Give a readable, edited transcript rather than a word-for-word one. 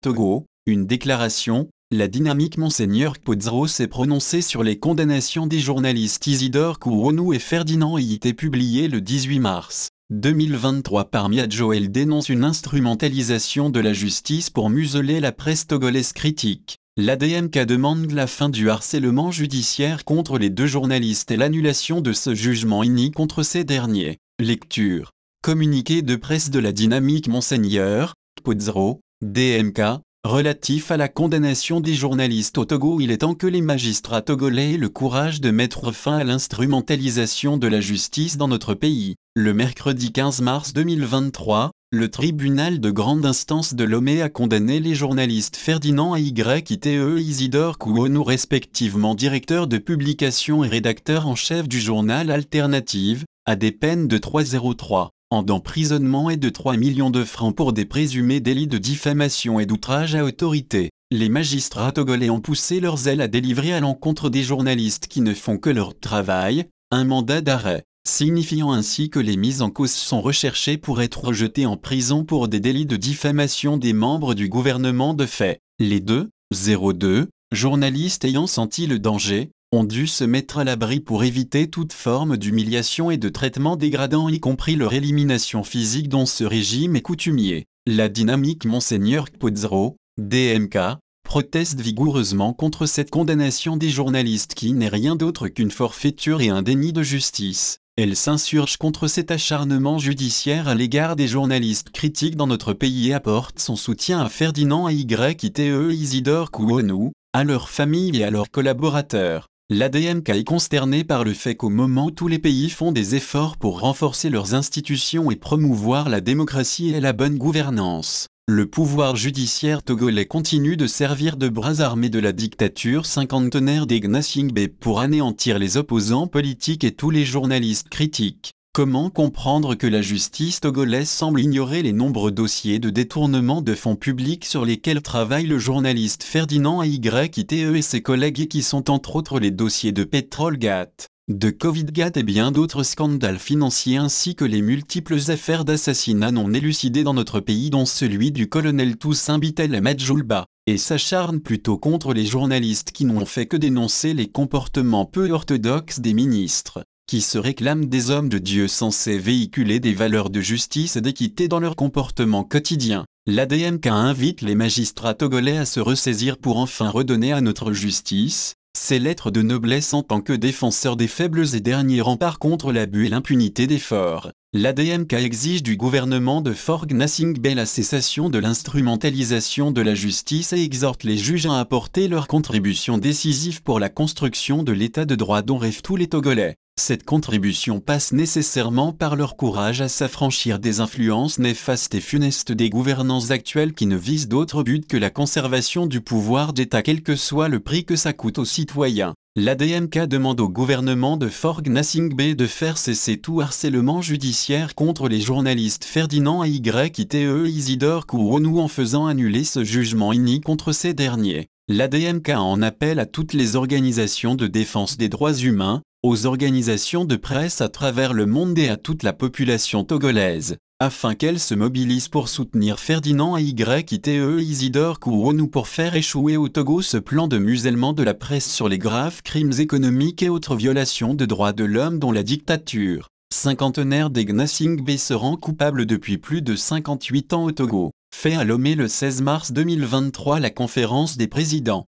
Togo, une déclaration. La dynamique Monseigneur Kpodzro s'est prononcé sur les condamnations des journalistes Isidore Kourounou et Ferdinand Hité publiées le 18 mars 2023 par Miadjo. Elle dénonce une instrumentalisation de la justice pour museler la presse togolaise critique. L'ADMK demande la fin du harcèlement judiciaire contre les deux journalistes et l'annulation de ce jugement inique contre ces derniers. Lecture. Communiqué de presse de la dynamique Monseigneur Kpodzro, DMK, relatif à la condamnation des journalistes au Togo. Il est temps que les magistrats togolais aient le courage de mettre fin à l'instrumentalisation de la justice dans notre pays. Le mercredi 15 mars 2023, le tribunal de grande instance de Lomé a condamné les journalistes Ferdinand Ayte et Isidore Kourounou, respectivement directeur de publication et rédacteur en chef du journal Alternative, à des peines de 3,03 ans d'emprisonnement et de 3 millions de francs pour des présumés délits de diffamation et d'outrage à autorité. Les magistrats togolais ont poussé leurs ailes à délivrer à l'encontre des journalistes qui ne font que leur travail, un mandat d'arrêt, signifiant ainsi que les mises en cause sont recherchées pour être jetés en prison pour des délits de diffamation des membres du gouvernement de fait. Les 2,02 journalistes ayant senti le danger ont dû se mettre à l'abri pour éviter toute forme d'humiliation et de traitement dégradant, y compris leur élimination physique dont ce régime est coutumier. La dynamique Monseigneur Kpodzro, DMK, proteste vigoureusement contre cette condamnation des journalistes qui n'est rien d'autre qu'une forfaiture et un déni de justice. Elle s'insurge contre cet acharnement judiciaire à l'égard des journalistes critiques dans notre pays et apporte son soutien à Ferdinand Ayte et Isidore Kourounou, à leurs familles et à leurs collaborateurs. L'ADMK est consternée par le fait qu'au moment où tous les pays font des efforts pour renforcer leurs institutions et promouvoir la démocratie et la bonne gouvernance, le pouvoir judiciaire togolais continue de servir de bras armés de la dictature cinquantenaire des Gnassingbé pour anéantir les opposants politiques et tous les journalistes critiques. Comment comprendre que la justice togolaise semble ignorer les nombreux dossiers de détournement de fonds publics sur lesquels travaille le journaliste Ferdinand Ayte et ses collègues, et qui sont entre autres les dossiers de Petrolgate, de Covidgate et bien d'autres scandales financiers, ainsi que les multiples affaires d'assassinats non élucidées dans notre pays, dont celui du colonel Toussaint Bitel Madjoulba, et s'acharne plutôt contre les journalistes qui n'ont fait que dénoncer les comportements peu orthodoxes des ministres, qui se réclament des hommes de Dieu censés véhiculer des valeurs de justice et d'équité dans leur comportement quotidien. L'ADMK invite les magistrats togolais à se ressaisir pour enfin redonner à notre justice ses lettres de noblesse en tant que défenseurs des faibles et derniers remparts contre l'abus et l'impunité des forts. L'ADMK exige du gouvernement de Faure Gnassingbé la cessation de l'instrumentalisation de la justice et exhorte les juges à apporter leur contribution décisive pour la construction de l'état de droit dont rêvent tous les Togolais. Cette contribution passe nécessairement par leur courage à s'affranchir des influences néfastes et funestes des gouvernances actuelles qui ne visent d'autre but que la conservation du pouvoir d'État, quel que soit le prix que ça coûte aux citoyens. L'ADMK demande au gouvernement de Faure Gnassingbé de faire cesser tout harcèlement judiciaire contre les journalistes Ferdinand Ayte et Isidore Kourounou en faisant annuler ce jugement inique contre ces derniers. L'ADMK en appelle à toutes les organisations de défense des droits humains, aux organisations de presse à travers le monde et à toute la population togolaise, afin qu'elles se mobilisent pour soutenir Ferdinand Ayte et Isidore Kourounou pour faire échouer au Togo ce plan de musellement de la presse sur les graves crimes économiques et autres violations de droits de l'homme dont la dictature cinquantenaire des Gnassingbé se rend coupable depuis plus de 58 ans au Togo. Fait à Lomé le 16 mars 2023 la conférence des présidents.